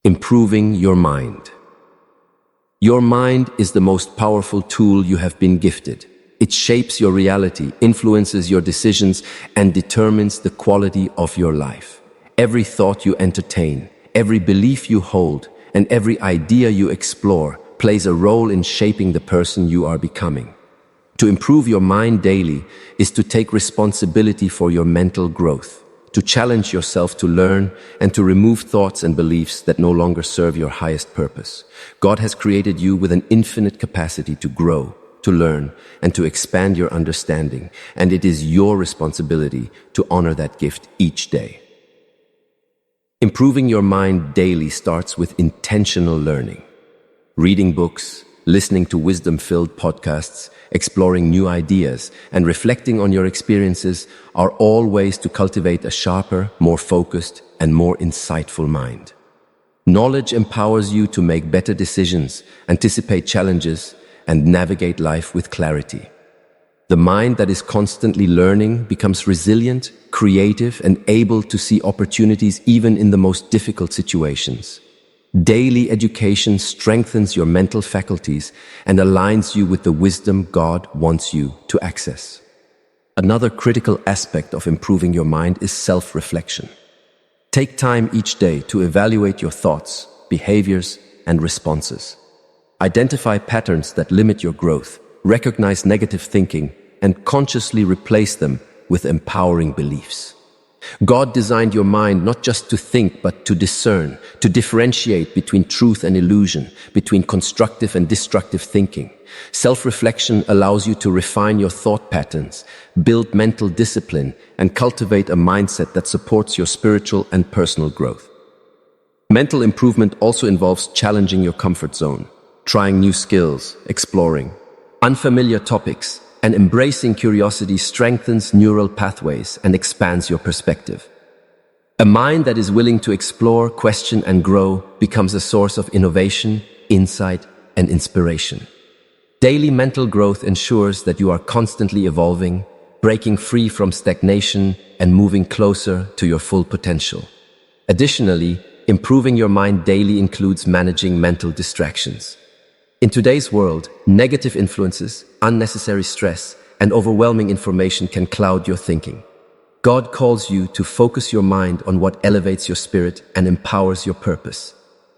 Improving your mind. Your mind is the most powerful tool you have been gifted. It shapes your reality, influences your decisions, and determines the quality of your life. Every thought you entertain, every belief you hold, and every idea you explore plays a role in shaping the person you are becoming. To improve your mind daily is to take responsibility for your mental growth, to challenge yourself to learn and to remove thoughts and beliefs that no longer serve your highest purpose. God has created you with an infinite capacity to grow, to learn, and to expand your understanding, and it is your responsibility to honor that gift each day. Improving your mind daily starts with intentional learning. Reading books, listening to wisdom-filled podcasts, exploring new ideas, and reflecting on your experiences are all ways to cultivate a sharper, more focused, and more insightful mind. Knowledge empowers you to make better decisions, anticipate challenges, and navigate life with clarity. The mind that is constantly learning becomes resilient, creative, and able to see opportunities even in the most difficult situations. Daily education strengthens your mental faculties and aligns you with the wisdom God wants you to access. Another critical aspect of improving your mind is self-reflection. Take time each day to evaluate your thoughts, behaviors, and responses. Identify patterns that limit your growth, recognize negative thinking, and consciously replace them with empowering beliefs. God designed your mind not just to think, but to discern, to differentiate between truth and illusion, between constructive and destructive thinking. Self-reflection allows you to refine your thought patterns, build mental discipline, and cultivate a mindset that supports your spiritual and personal growth. Mental improvement also involves challenging your comfort zone, trying new skills, exploring unfamiliar topics, and embracing curiosity strengthens neural pathways and expands your perspective. A mind that is willing to explore, question, and grow becomes a source of innovation, insight, and inspiration. Daily mental growth ensures that you are constantly evolving, breaking free from stagnation, and moving closer to your full potential. Additionally, improving your mind daily includes managing mental distractions. In today's world, negative influences, unnecessary stress, and overwhelming information can cloud your thinking. God calls you to focus your mind on what elevates your spirit and empowers your purpose.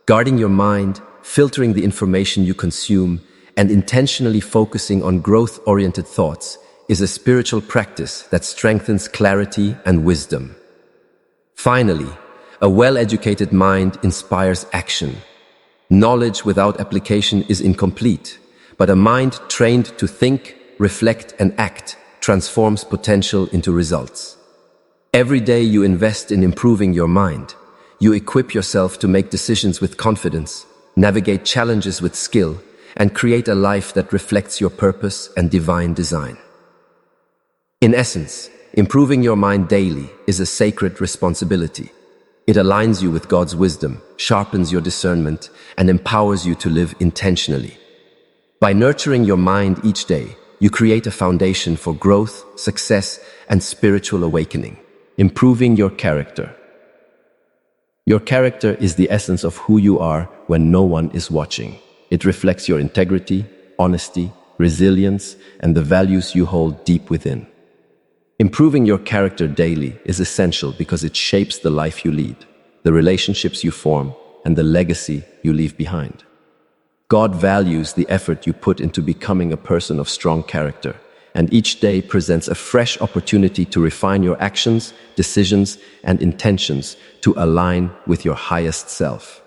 Guarding your mind, filtering the information you consume, and intentionally focusing on growth-oriented thoughts is a spiritual practice that strengthens clarity and wisdom. Finally, a well-educated mind inspires action. Knowledge without application is incomplete, but a mind trained to think, reflect, and act transforms potential into results. Every day you invest in improving your mind, you equip yourself to make decisions with confidence, navigate challenges with skill, and create a life that reflects your purpose and divine design. In essence, improving your mind daily is a sacred responsibility. It aligns you with God's wisdom, sharpens your discernment, and empowers you to live intentionally. By nurturing your mind each day, you create a foundation for growth, success, and spiritual awakening. Improving your character. Your character is the essence of who you are when no one is watching. It reflects your integrity, honesty, resilience, and the values you hold deep within. Improving your character daily is essential because it shapes the life you lead, the relationships you form, and the legacy you leave behind. God values the effort you put into becoming a person of strong character, and each day presents a fresh opportunity to refine your actions, decisions, and intentions to align with your highest self.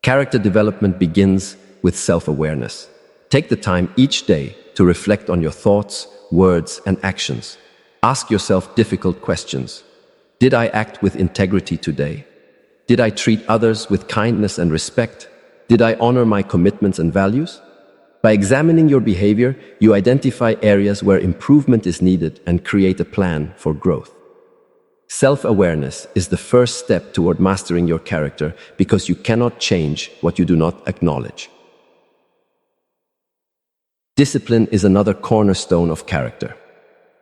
Character development begins with self-awareness. Take the time each day to reflect on your thoughts, words, and actions. Ask yourself difficult questions. Did I act with integrity today? Did I treat others with kindness and respect? Did I honor my commitments and values? By examining your behavior, you identify areas where improvement is needed and create a plan for growth. Self-awareness is the first step toward mastering your character because you cannot change what you do not acknowledge. Discipline is another cornerstone of character.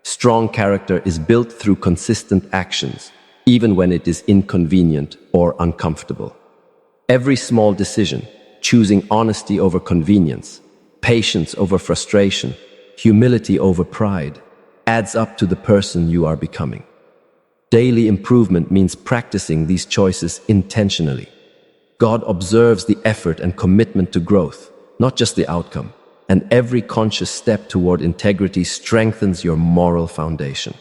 Strong character is built through consistent actions, even when it is inconvenient or uncomfortable. Every small decision, choosing honesty over convenience, patience over frustration, humility over pride, adds up to the person you are becoming. Daily improvement means practicing these choices intentionally. God observes the effort and commitment to growth, not just the outcome, and every conscious step toward integrity strengthens your moral foundation.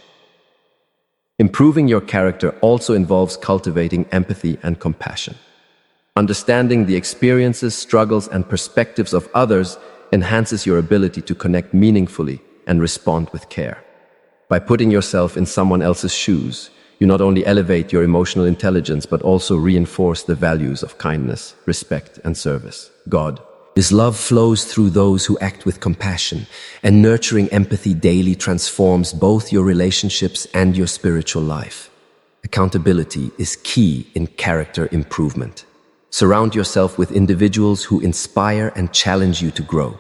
Improving your character also involves cultivating empathy and compassion. Understanding the experiences, struggles, and perspectives of others enhances your ability to connect meaningfully and respond with care. By putting yourself in someone else's shoes, you not only elevate your emotional intelligence but also reinforce the values of kindness, respect, and service. His love flows through those who act with compassion, and nurturing empathy daily transforms both your relationships and your spiritual life. Accountability is key in character improvement. Surround yourself with individuals who inspire and challenge you to grow.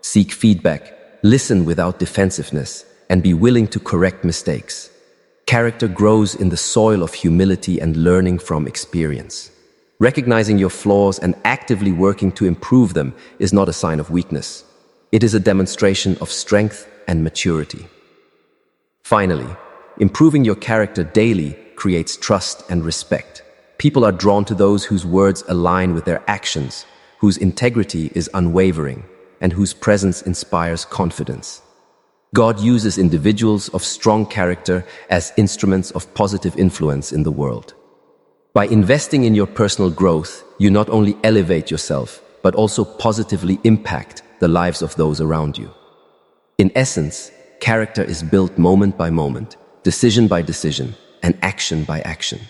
Seek feedback, listen without defensiveness, and be willing to correct mistakes. Character grows in the soil of humility and learning from experience. Recognizing your flaws and actively working to improve them is not a sign of weakness. It is a demonstration of strength and maturity. Finally, improving your character daily creates trust and respect. People are drawn to those whose words align with their actions, whose integrity is unwavering, and whose presence inspires confidence. God uses individuals of strong character as instruments of positive influence in the world. By investing in your personal growth, you not only elevate yourself, but also positively impact the lives of those around you. In essence, character is built moment by moment, decision by decision, and action by action.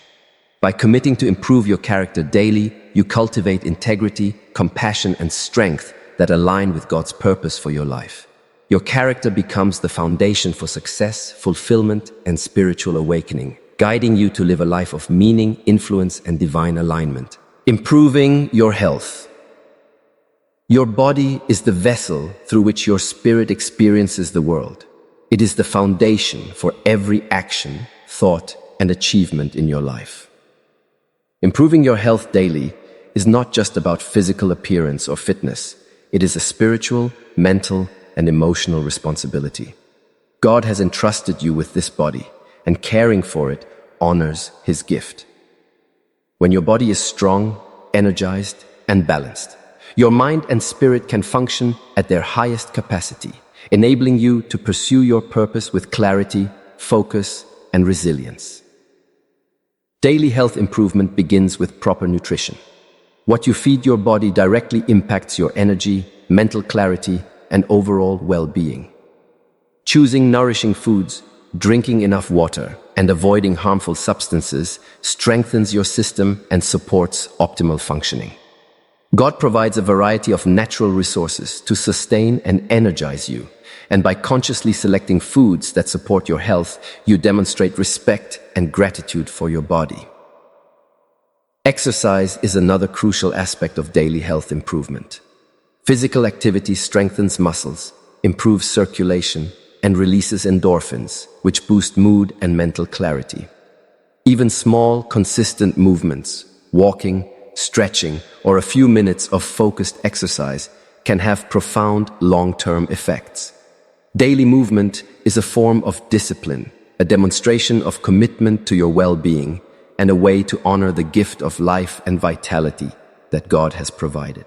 By committing to improve your character daily, you cultivate integrity, compassion, and strength that align with God's purpose for your life. Your character becomes the foundation for success, fulfillment, and spiritual awakening, guiding you to live a life of meaning, influence, and divine alignment. Improving your health. Your body is the vessel through which your spirit experiences the world. It is the foundation for every action, thought, and achievement in your life. Improving your health daily is not just about physical appearance or fitness. It is a spiritual, mental, and emotional responsibility. God has entrusted you with this body, and caring for it honors His gift. When your body is strong, energized, and balanced, your mind and spirit can function at their highest capacity, enabling you to pursue your purpose with clarity, focus, and resilience. Daily health improvement begins with proper nutrition. What you feed your body directly impacts your energy, mental clarity, and overall well-being. Choosing nourishing foods, drinking enough water, and avoiding harmful substances strengthens your system and supports optimal functioning. God provides a variety of natural resources to sustain and energize you, and by consciously selecting foods that support your health, you demonstrate respect and gratitude for your body. Exercise is another crucial aspect of daily health improvement. Physical activity strengthens muscles, improves circulation, and releases endorphins, which boost mood and mental clarity. Even small, consistent movements, walking, stretching, or a few minutes of focused exercise can have profound long-term effects. Daily movement is a form of discipline, a demonstration of commitment to your well-being, and a way to honor the gift of life and vitality that God has provided.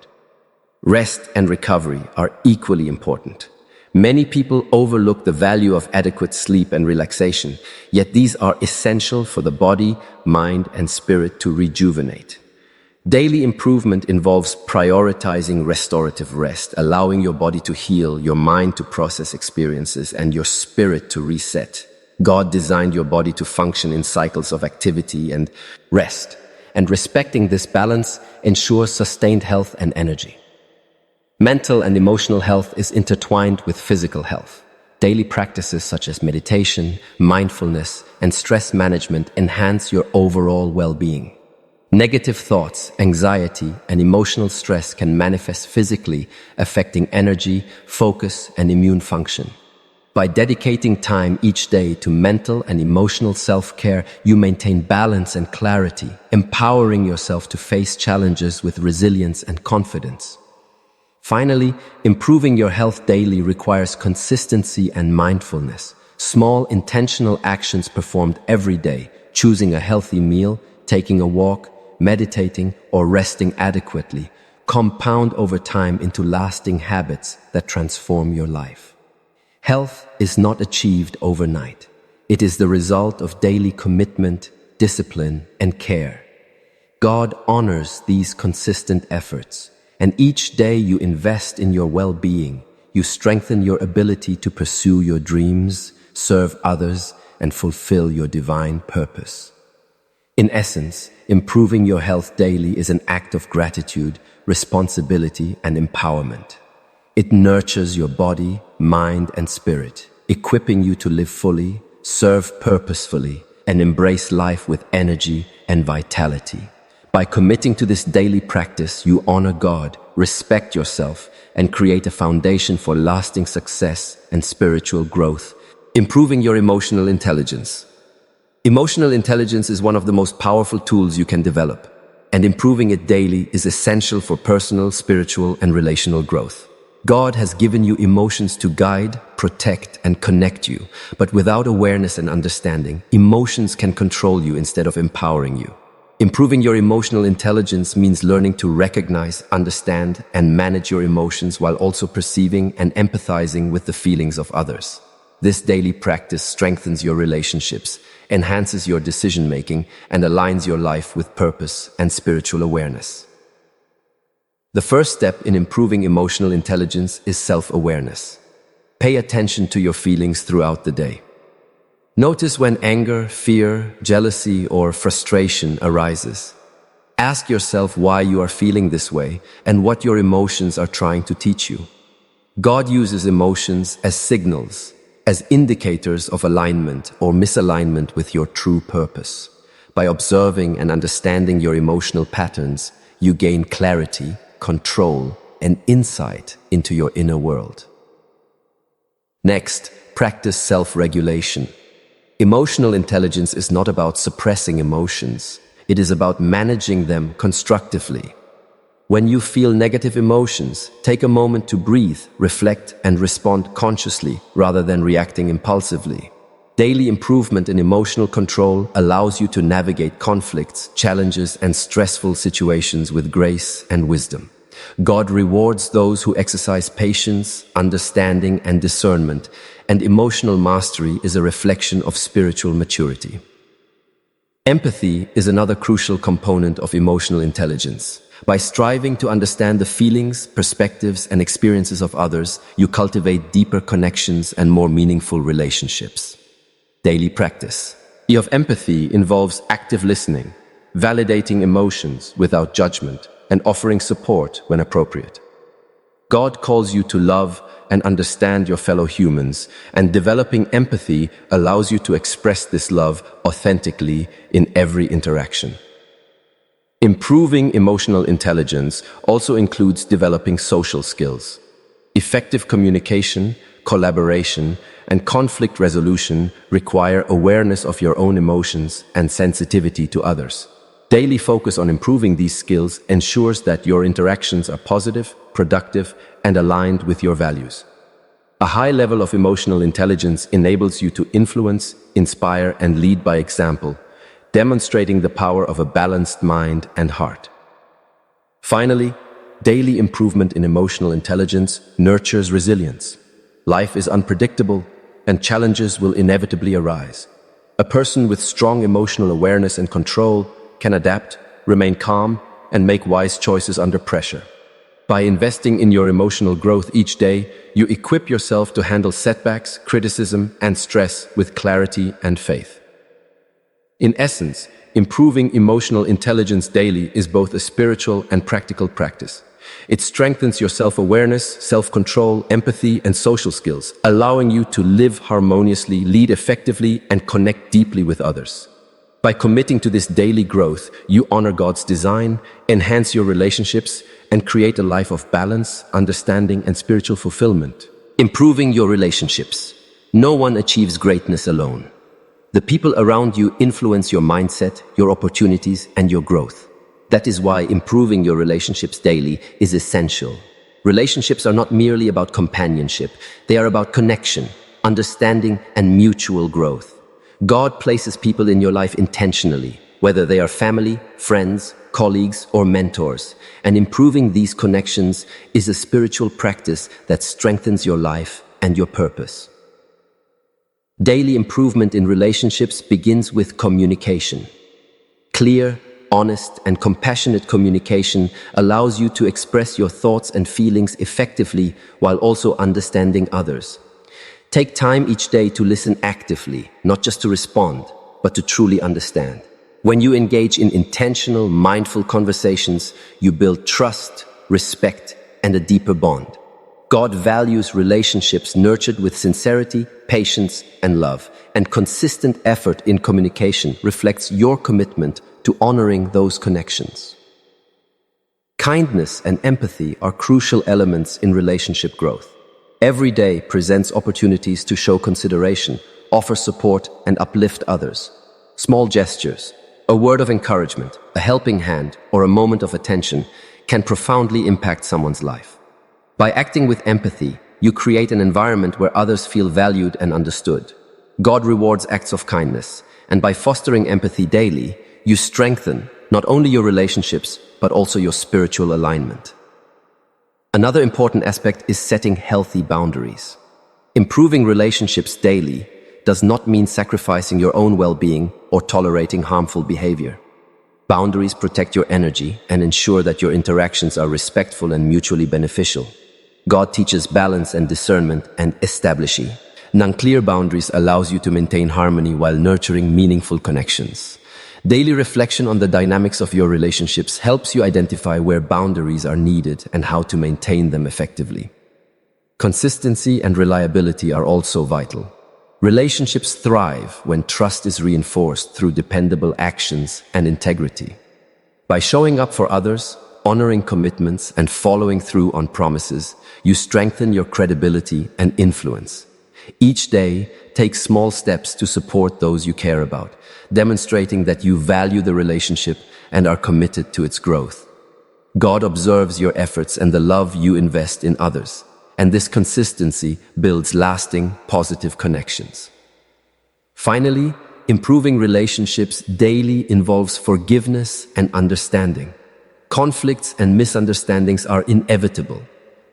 Rest and recovery are equally important. Many people overlook the value of adequate sleep and relaxation, yet these are essential for the body, mind, and spirit to rejuvenate. Daily improvement involves prioritizing restorative rest, allowing your body to heal, your mind to process experiences, and your spirit to reset. God designed your body to function in cycles of activity and rest, and respecting this balance ensures sustained health and energy. Mental and emotional health is intertwined with physical health. Daily practices such as meditation, mindfulness, and stress management enhance your overall well-being. Negative thoughts, anxiety, and emotional stress can manifest physically, affecting energy, focus, and immune function. By dedicating time each day to mental and emotional self-care, you maintain balance and clarity, empowering yourself to face challenges with resilience and confidence. Finally, improving your health daily requires consistency and mindfulness. Small, intentional actions performed every day, choosing a healthy meal, taking a walk, meditating, or resting adequately, compound over time into lasting habits that transform your life. Health is not achieved overnight. It is the result of daily commitment, discipline, and care. God honors these consistent efforts, and each day you invest in your well-being, you strengthen your ability to pursue your dreams, serve others, and fulfill your divine purpose. In essence, improving your health daily is an act of gratitude, responsibility, and empowerment. It nurtures your body, mind, and spirit, equipping you to live fully, serve purposefully, and embrace life with energy and vitality. By committing to this daily practice, you honor God, respect yourself, and create a foundation for lasting success and spiritual growth. Improving your emotional intelligence. Emotional intelligence is one of the most powerful tools you can develop, and improving it daily is essential for personal, spiritual, and relational growth. God has given you emotions to guide, protect, and connect you, but without awareness and understanding, emotions can control you instead of empowering you. Improving your emotional intelligence means learning to recognize, understand, and manage your emotions while also perceiving and empathizing with the feelings of others. This daily practice strengthens your relationships, enhances your decision-making, and aligns your life with purpose and spiritual awareness. The first step in improving emotional intelligence is self-awareness. Pay attention to your feelings throughout the day. Notice when anger, fear, jealousy, or frustration arises. Ask yourself why you are feeling this way and what your emotions are trying to teach you. God uses emotions as signals, as indicators of alignment or misalignment with your true purpose. By observing and understanding your emotional patterns, you gain clarity, control, and insight into your inner world. Next, practice self-regulation. Emotional intelligence is not about suppressing emotions. It is about managing them constructively. When you feel negative emotions, take a moment to breathe, reflect, and respond consciously rather than reacting impulsively. Daily improvement in emotional control allows you to navigate conflicts, challenges, and stressful situations with grace and wisdom. God rewards those who exercise patience, understanding, and discernment, and emotional mastery is a reflection of spiritual maturity. Empathy is another crucial component of emotional intelligence. By striving to understand the feelings, perspectives, and experiences of others, you cultivate deeper connections and more meaningful relationships. Daily practice of empathy involves active listening, validating emotions without judgment, and offering support when appropriate. God calls you to love and understand your fellow humans, and developing empathy allows you to express this love authentically in every interaction. Improving emotional intelligence also includes developing social skills. Effective communication, collaboration, and conflict resolution require awareness of your own emotions and sensitivity to others. Daily focus on improving these skills ensures that your interactions are positive, productive, and aligned with your values. A high level of emotional intelligence enables you to influence, inspire, and lead by example, demonstrating the power of a balanced mind and heart. Finally, daily improvement in emotional intelligence nurtures resilience. Life is unpredictable, and challenges will inevitably arise. A person with strong emotional awareness and control can adapt, remain calm, and make wise choices under pressure. By investing in your emotional growth each day, you equip yourself to handle setbacks, criticism, and stress with clarity and faith. In essence, improving emotional intelligence daily is both a spiritual and practical practice. It strengthens your self-awareness, self-control, empathy, and social skills, allowing you to live harmoniously, lead effectively, and connect deeply with others. By committing to this daily growth, you honor God's design, enhance your relationships, and create a life of balance, understanding, and spiritual fulfillment. Improving your relationships. No one achieves greatness alone. The people around you influence your mindset, your opportunities, and your growth. That is why improving your relationships daily is essential. Relationships are not merely about companionship. They are about connection, understanding, and mutual growth. God places people in your life intentionally, whether they are family, friends, colleagues, or mentors. And improving these connections is a spiritual practice that strengthens your life and your purpose. Daily improvement in relationships begins with communication. Clear, honest, and compassionate communication allows you to express your thoughts and feelings effectively while also understanding others. Take time each day to listen actively, not just to respond, but to truly understand. When you engage in intentional, mindful conversations, you build trust, respect, and a deeper bond. God values relationships nurtured with sincerity, patience, and love, and consistent effort in communication reflects your commitment to honoring those connections. Kindness and empathy are crucial elements in relationship growth. Every day presents opportunities to show consideration, offer support, and uplift others. Small gestures, a word of encouragement, a helping hand, or a moment of attention can profoundly impact someone's life. By acting with empathy, you create an environment where others feel valued and understood. God rewards acts of kindness, and by fostering empathy daily, you strengthen not only your relationships, but also your spiritual alignment. Another important aspect is setting healthy boundaries. Improving relationships daily does not mean sacrificing your own well-being or tolerating harmful behavior. Boundaries protect your energy and ensure that your interactions are respectful and mutually beneficial. God teaches balance and discernment and establishing. Clear boundaries allows you to maintain harmony while nurturing meaningful connections. Daily reflection on the dynamics of your relationships helps you identify where boundaries are needed and how to maintain them effectively. Consistency and reliability are also vital. Relationships thrive when trust is reinforced through dependable actions and integrity. By showing up for others, honoring commitments, and following through on promises, you strengthen your credibility and influence. Each day, take small steps to support those you care about, demonstrating that you value the relationship and are committed to its growth. God observes your efforts and the love you invest in others, and this consistency builds lasting, positive connections. Finally, improving relationships daily involves forgiveness and understanding. Conflicts and misunderstandings are inevitable,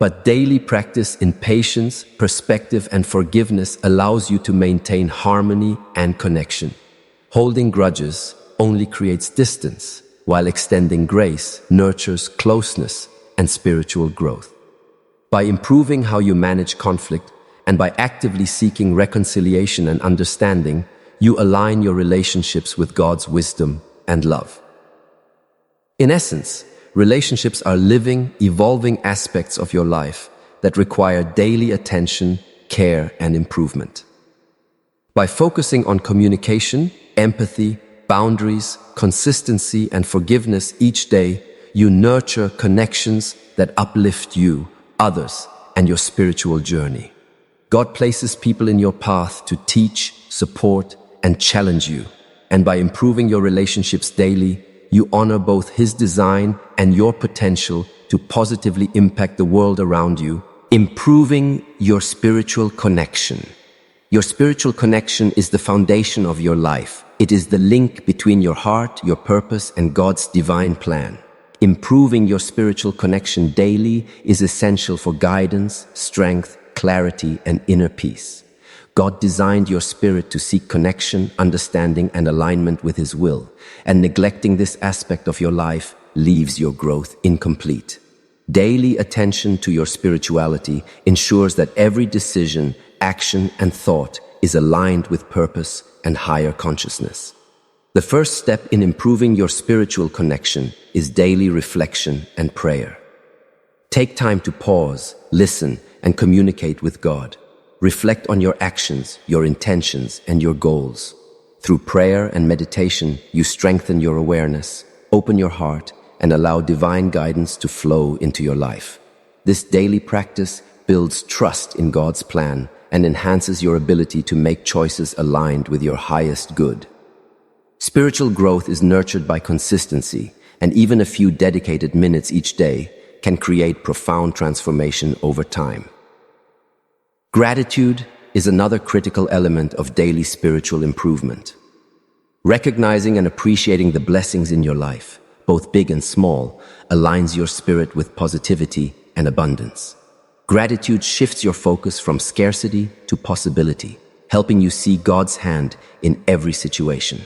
but daily practice in patience, perspective, and forgiveness allows you to maintain harmony and connection. Holding grudges only creates distance, while extending grace nurtures closeness and spiritual growth. By improving how you manage conflict and by actively seeking reconciliation and understanding, you align your relationships with God's wisdom and love. In essence, relationships are living, evolving aspects of your life that require daily attention, care, and improvement. By focusing on communication, empathy, boundaries, consistency, and forgiveness each day, you nurture connections that uplift you, others, and your spiritual journey. God places people in your path to teach, support, and challenge you. And by improving your relationships daily, you honor both His design and your potential to positively impact the world around you. Improving your spiritual connection. Your spiritual connection is the foundation of your life. It is the link between your heart, your purpose, and God's divine plan. Improving your spiritual connection daily is essential for guidance, strength, clarity, and inner peace. God designed your spirit to seek connection, understanding, and alignment with His will, and neglecting this aspect of your life leaves your growth incomplete. Daily attention to your spirituality ensures that every decision, action, and thought is aligned with purpose and higher consciousness. The first step in improving your spiritual connection is daily reflection and prayer. Take time to pause, listen, and communicate with God. Reflect on your actions, your intentions, and your goals. Through prayer and meditation, you strengthen your awareness, open your heart, and allow divine guidance to flow into your life. This daily practice builds trust in God's plan and enhances your ability to make choices aligned with your highest good. Spiritual growth is nurtured by consistency, and even a few dedicated minutes each day can create profound transformation over time. Gratitude is another critical element of daily spiritual improvement. Recognizing and appreciating the blessings in your life, both big and small, aligns your spirit with positivity and abundance. Gratitude shifts your focus from scarcity to possibility, helping you see God's hand in every situation.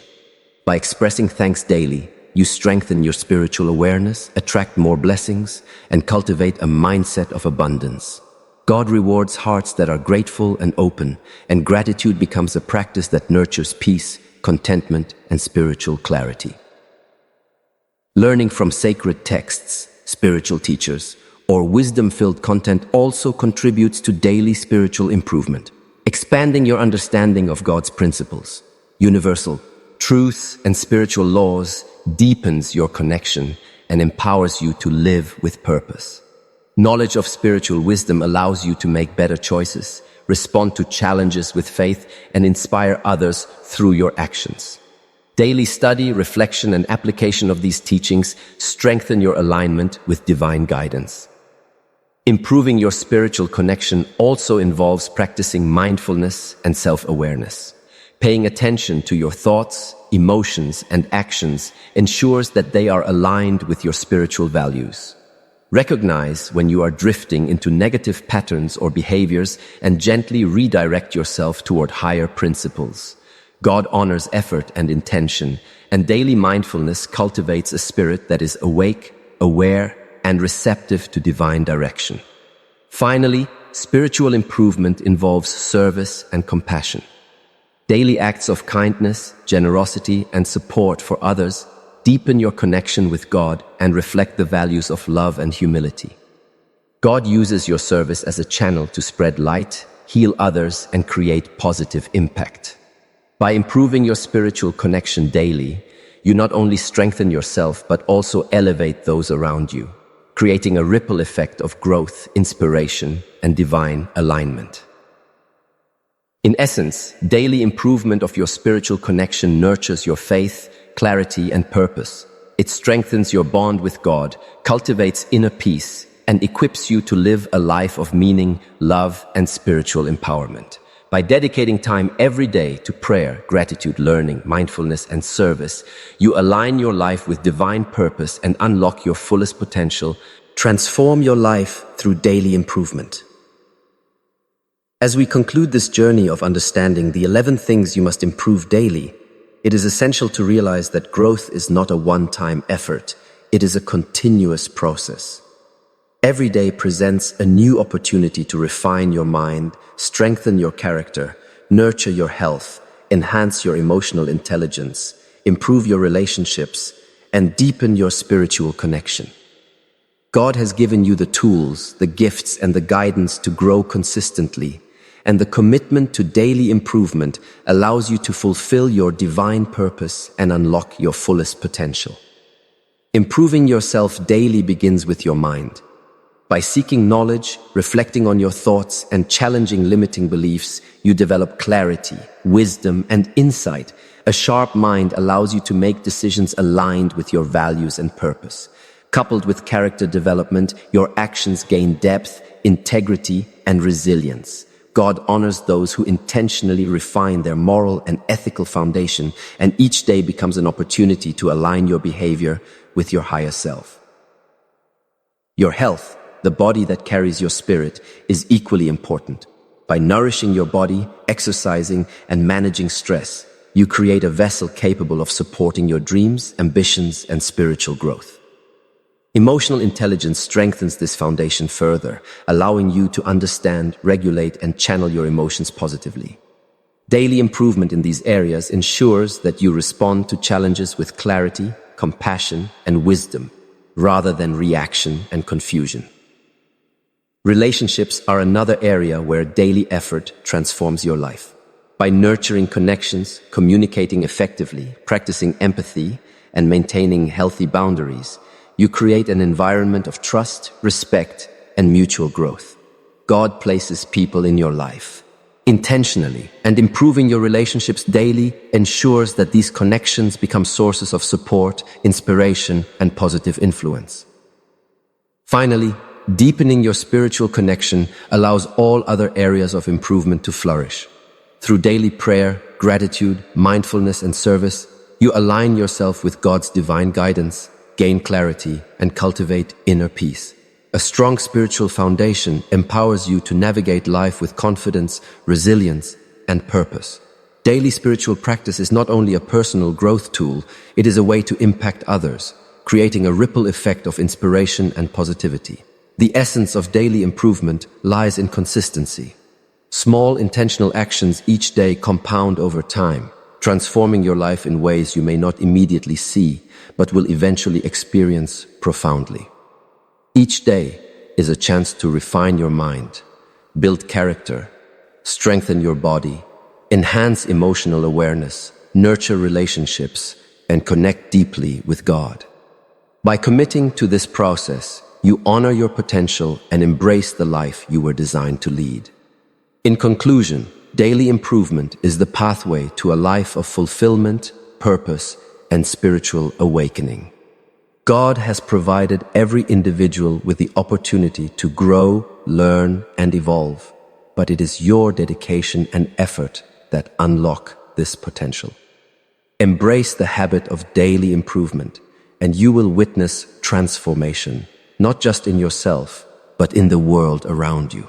By expressing thanks daily, you strengthen your spiritual awareness, attract more blessings, and cultivate a mindset of abundance. God rewards hearts that are grateful and open, and gratitude becomes a practice that nurtures peace, contentment, and spiritual clarity. Learning from sacred texts, spiritual teachers, or wisdom-filled content also contributes to daily spiritual improvement. Expanding your understanding of God's principles, universal truth, and spiritual laws deepens your connection and empowers you to live with purpose. Knowledge of spiritual wisdom allows you to make better choices, respond to challenges with faith, and inspire others through your actions. Daily study, reflection, and application of these teachings strengthen your alignment with divine guidance. Improving your spiritual connection also involves practicing mindfulness and self-awareness. Paying attention to your thoughts, emotions, and actions ensures that they are aligned with your spiritual values. Recognize when you are drifting into negative patterns or behaviors and gently redirect yourself toward higher principles. God honors effort and intention, and daily mindfulness cultivates a spirit that is awake, aware, and receptive to divine direction. Finally, spiritual improvement involves service and compassion. Daily acts of kindness, generosity, and support for others deepen your connection with God and reflect the values of love and humility. God uses your service as a channel to spread light, heal others, and create positive impact. By improving your spiritual connection daily, you not only strengthen yourself but also elevate those around you, creating a ripple effect of growth, inspiration, and divine alignment. In essence, daily improvement of your spiritual connection nurtures your faith, clarity, and purpose. It strengthens your bond with God, cultivates inner peace, and equips you to live a life of meaning, love, and spiritual empowerment. By dedicating time every day to prayer, gratitude, learning, mindfulness, and service, you align your life with divine purpose and unlock your fullest potential. Transform your life through daily improvement. As we conclude this journey of understanding the 11 things you must improve daily, it is essential to realize that growth is not a one-time effort. It is a continuous process. Every day presents a new opportunity to refine your mind, strengthen your character, nurture your health, enhance your emotional intelligence, improve your relationships, and deepen your spiritual connection. God has given you the tools, the gifts, and the guidance to grow consistently, and the commitment to daily improvement allows you to fulfill your divine purpose and unlock your fullest potential. Improving yourself daily begins with your mind. By seeking knowledge, reflecting on your thoughts, and challenging limiting beliefs, you develop clarity, wisdom, and insight. A sharp mind allows you to make decisions aligned with your values and purpose. Coupled with character development, your actions gain depth, integrity, and resilience. God honors those who intentionally refine their moral and ethical foundation, and each day becomes an opportunity to align your behavior with your higher self. Your health, the body that carries your spirit, is equally important. By nourishing your body, exercising, and managing stress, you create a vessel capable of supporting your dreams, ambitions, and spiritual growth. Emotional intelligence strengthens this foundation further, allowing you to understand, regulate, and channel your emotions positively. Daily improvement in these areas ensures that you respond to challenges with clarity, compassion, and wisdom, rather than reaction and confusion. Relationships are another area where daily effort transforms your life. By nurturing connections, communicating effectively, practicing empathy, and maintaining healthy boundaries, you create an environment of trust, respect, and mutual growth. God places people in your life, intentionally, and improving your relationships daily ensures that these connections become sources of support, inspiration, and positive influence. Finally, deepening your spiritual connection allows all other areas of improvement to flourish. Through daily prayer, gratitude, mindfulness, and service, you align yourself with God's divine guidance, gain clarity, and cultivate inner peace. A strong spiritual foundation empowers you to navigate life with confidence, resilience, and purpose. Daily spiritual practice is not only a personal growth tool, it is a way to impact others, creating a ripple effect of inspiration and positivity. The essence of daily improvement lies in consistency. Small intentional actions each day compound over time, transforming your life in ways you may not immediately see, but will eventually experience profoundly. Each day is a chance to refine your mind, build character, strengthen your body, enhance emotional awareness, nurture relationships, and connect deeply with God. By committing to this process, you honor your potential and embrace the life you were designed to lead. In conclusion, daily improvement is the pathway to a life of fulfillment, purpose, and spiritual awakening. God has provided every individual with the opportunity to grow, learn, and evolve, but it is your dedication and effort that unlock this potential. Embrace the habit of daily improvement, and you will witness transformation, not just in yourself, but in the world around you.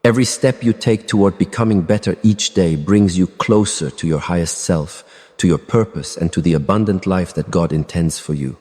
Every step you take toward becoming better each day brings you closer to your highest self, to your purpose, and to the abundant life that God intends for you.